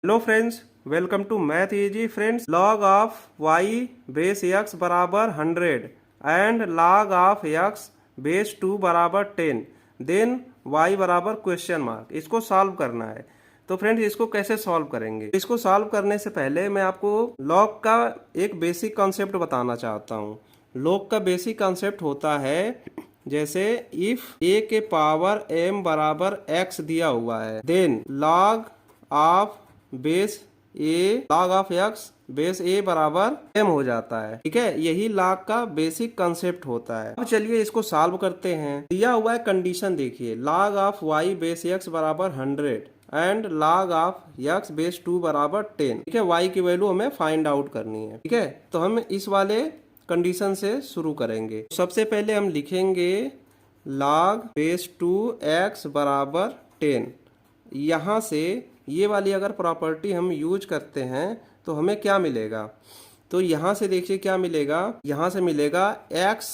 Hello friends, welcome to math easy. फ्रेंड्स, log of y base x बराबर 100 and log of x base 2 बराबर 10, then y बराबर question mark. इसको solve करना है। तो फ्रेंड्स, इसको कैसे सॉल्व करेंगे? इसको सॉल्व करने से पहले मैं आपको log का एक बेसिक कॉन्सेप्ट बताना चाहता हूँ। log का बेसिक कॉन्सेप्ट होता है, जैसे इफ a के पावर m बराबर x दिया हुआ है, then log of base a log of x base a बराबर m हो जाता है। ठीक है, यही log का बेसिक कंसेप्ट होता है। अब चलिए इसको सॉल्व करते हैं। दिया हुआ है कंडीशन, देखिए log of y base x बराबर 100 and log of x base 2 बराबर 10। ठीक है, y की वैल्यू हमें फाइंड आउट करनी है। ठीक है, तो हम इस वाले कंडीशन से शुरू करेंगे। सबसे पहले हम लिखेंगे log बेस 2x बराबर 10। यहाँ से ये वाली अगर प्रॉपर्टी हम यूज करते हैं तो हमें क्या मिलेगा? तो यहाँ से देखिए क्या मिलेगा। यहाँ से मिलेगा x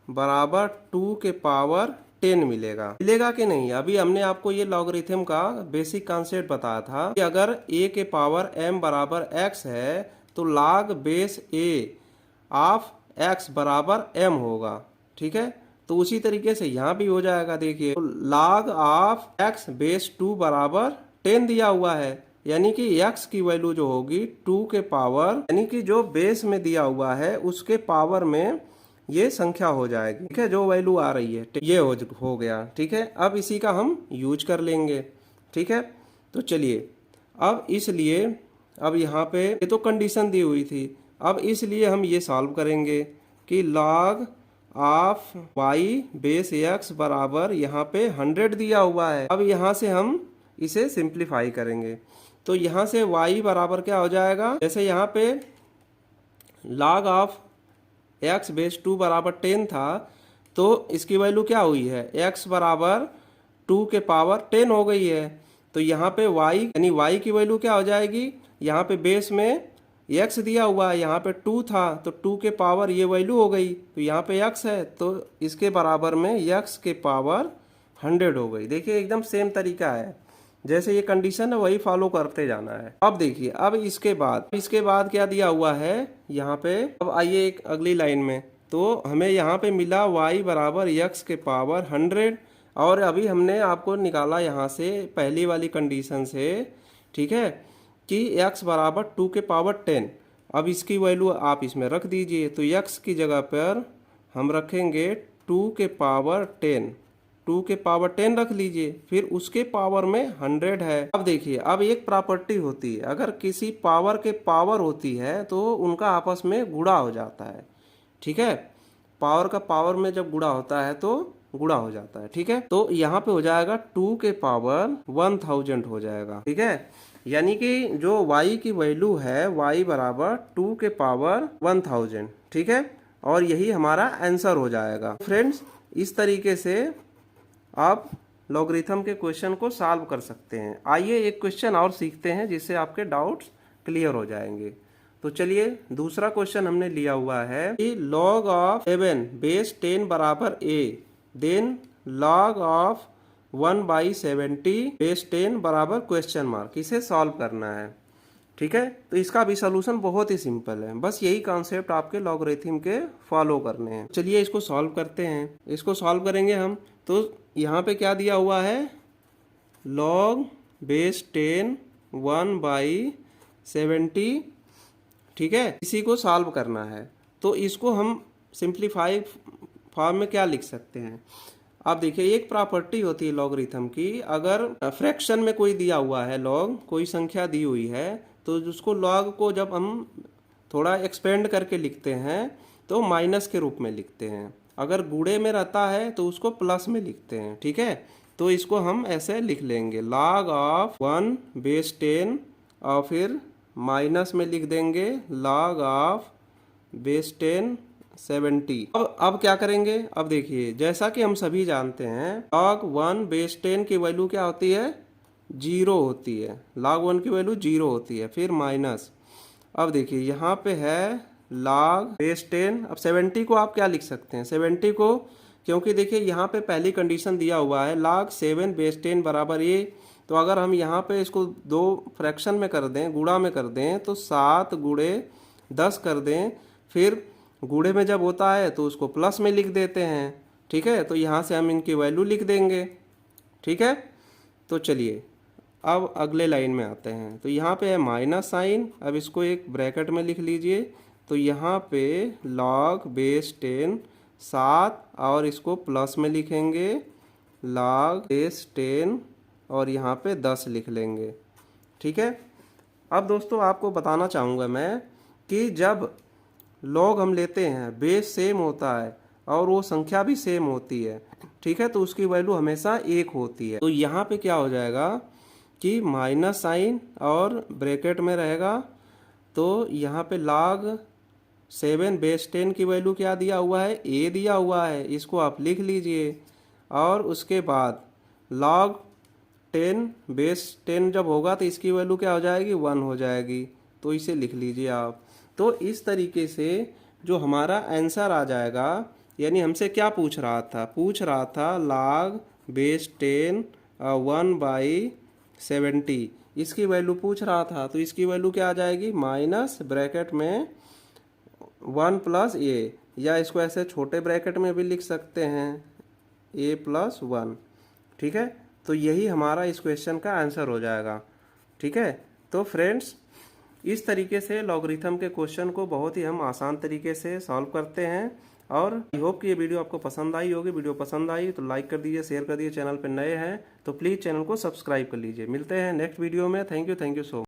बराबर 2 के पावर 10 मिलेगा कि नहीं? अभी हमने आपको ये लॉगरिथम का बेसिक कॉन्सेप्ट बताया था कि अगर a के पावर m बराबर x है तो log base a of x बराबर m होगा। ठीक है, तो उसी तरीके से यहाँ भी हो जाएगा। देखिए तो log ऑफ x बेस 2 बराबर 10 दिया हुआ है, यानी कि x की वैल्यू जो होगी 2 के पावर, यानी कि जो बेस में दिया हुआ है उसके पावर में ये संख्या हो जाएगी। ठीक है, जो वैल्यू आ रही है ये हो गया। ठीक है, अब इसी का हम यूज कर लेंगे। ठीक है, तो चलिए अब इसलिए अब यहाँ पे ये तो कंडीशन दी हुई थी, अब इसलिए हम ये सॉल्व करेंगे कि log of y base x बराबर यहाँ पे 100 दिया हुआ है। अब यहाँ से हम इसे सिंप्लीफाई करेंगे तो यहाँ से y बराबर क्या हो जाएगा? जैसे यहाँ पे log ऑफ x बेस 2 बराबर 10 था तो इसकी वैल्यू क्या हुई है? x बराबर 2 के पावर 10 हो गई है। तो यहाँ पे y यानी y की वैल्यू क्या हो जाएगी? यहाँ पे बेस में x दिया हुआ है, यहाँ पे 2 था तो 2 के पावर ये वैल्यू हो गई, तो यहाँ पे x है तो इसके बराबर में x के पावर 100 हो गई। देखिए एकदम सेम तरीका है, जैसे ये कंडीशन है वही फॉलो करते जाना है। अब देखिए अब इसके बाद क्या दिया हुआ है यहाँ पे। अब आइए एक अगली लाइन में, तो हमें यहाँ पे मिला y बराबर x के पावर 100 और अभी हमने आपको निकाला यहाँ से पहली वाली कंडीशन से। ठीक है, कि x बराबर 2 के पावर 10। अब इसकी वैल्यू आप इसमें रख दीजिए, तो x की जगह पर हम रखेंगे 2 के पावर 10। 2 के पावर 10 रख लीजिए, फिर उसके पावर में 100 है। अब देखिए अब एक प्रॉपर्टी होती है, अगर किसी पावर के पावर होती है तो उनका आपस में गुणा हो जाता है। ठीक है, पावर का पावर में जब गुणा होता है तो गुणा हो जाता है। ठीक है, तो यहाँ पे हो जाएगा 2 के पावर 1000 हो जाएगा। ठीक है, यानी कि जो y की वैल्यू है y बराबर 2 के पावर 1000। ठीक है, और यही हमारा आंसर हो जाएगा। फ्रेंड्स, इस तरीके से आप लॉगरिथम के क्वेश्चन को सॉल्व कर सकते हैं। आइए एक क्वेश्चन और सीखते हैं जिससे आपके डाउट्स क्लियर हो जाएंगे। तो चलिए दूसरा क्वेश्चन हमने लिया हुआ है कि log ऑफ 7 बेस 10 बराबर a, then log of 1/70 base 10 बराबर क्वेश्चन मार्क। इसे सॉल्व करना है। ठीक है, तो इसका भी सोल्यूशन बहुत ही सिंपल है, बस यही कॉन्सेप्ट आपके लॉगरिथम के फॉलो करने हैं। चलिए इसको सॉल्व करते हैं। इसको सॉल्व करेंगे हम, तो यहाँ पे क्या दिया हुआ है? log base 10 1/70। ठीक है, इसी को सॉल्व करना है, तो इसको हम सिंप्लीफाई फॉर्म में क्या लिख सकते हैं? आप देखिए एक प्रॉपर्टी होती है लॉगरिथम की, अगर फ्रैक्शन में कोई दिया हुआ है लॉग, कोई संख्या दी हुई है, तो उसको लॉग को जब हम थोड़ा एक्सपेंड करके लिखते हैं तो माइनस के रूप में लिखते हैं, अगर गुणे में रहता है तो उसको प्लस में लिखते हैं। ठीक है, तो इसको हम ऐसे लिख लेंगे log ऑफ 1 बेस 10 और फिर माइनस में लिख देंगे log ऑफ बेस 10 70। अब क्या करेंगे? अब देखिए जैसा कि हम सभी जानते हैं log 1 बेस 10 की वैल्यू क्या होती है? 0 होती है। log 1 की वैल्यू 0 होती है, फिर माइनस। अब देखिए यहाँ पे है log बेस 10। अब 70 को आप क्या लिख सकते हैं? 70 को, क्योंकि देखिए यहाँ पे पहली कंडीशन दिया हुआ है log 7 बेस 10 बराबर a, तो अगर हम यहाँ पे इसको 2 फ्रैक्शन में कर दें, गुणा में कर दें, तो 7 गुणे 10 कर दें, फिर गुणे में जब होता है तो उसको प्लस में लिख देते हैं। ठीक है, तो यहाँ से हम इनकी वैल्यू लिख देंगे। ठीक है, तो चलिए अब अगले लाइन में आते हैं। तो यहाँ पे है माइनस साइन, अब इसको एक ब्रैकेट में लिख लीजिए। तो यहाँ पे log बेस 10 7 और इसको प्लस में लिखेंगे log बेस 10 और यहाँ पे 10 लिख लेंगे। ठीक है, अब दोस्तों आपको बताना चाहूँगा मैं कि जब log हम लेते हैं, बेस सेम होता है और वो संख्या भी सेम होती है। ठीक है, तो उसकी वैल्यू हमेशा 1 होती है। तो यहाँ पे क्या हो जाएगा कि माइनस साइन और ब्रैकेट में रहेगा, तो यहाँ पे log 7 बेस 10 की वैल्यू क्या दिया हुआ है, a दिया हुआ है, इसको आप लिख लीजिए। और उसके बाद log 10 बेस 10 जब होगा तो इसकी वैल्यू क्या हो जाएगी, 1 हो जाएगी, तो इसे लिख लीजिए आप। तो इस तरीके से जो हमारा आंसर आ जाएगा, यानी हमसे क्या पूछ रहा था log बेस 10 1/70 इसकी वैल्यू पूछ रहा था। तो इसकी वैल्यू क्या आ जाएगी, माइनस ब्रैकेट में 1 + a, या इसको ऐसे छोटे ब्रैकेट में भी लिख सकते हैं a + 1। ठीक है, तो यही हमारा इस क्वेश्चन का आंसर हो जाएगा। ठीक है, तो फ्रेंड्स इस तरीके से लॉगरिथम के क्वेश्चन को बहुत ही हम आसान तरीके से सॉल्व करते हैं। और आई होप कि ये वीडियो आपको पसंद आई होगी। वीडियो पसंद आई तो लाइक कर दीजिए, शेयर कर दीजिए। चैनल पर नए हैं तो प्लीज़ चैनल को सब्सक्राइब कर लीजिए। मिलते हैं नेक्स्ट वीडियो में। Thank you so much.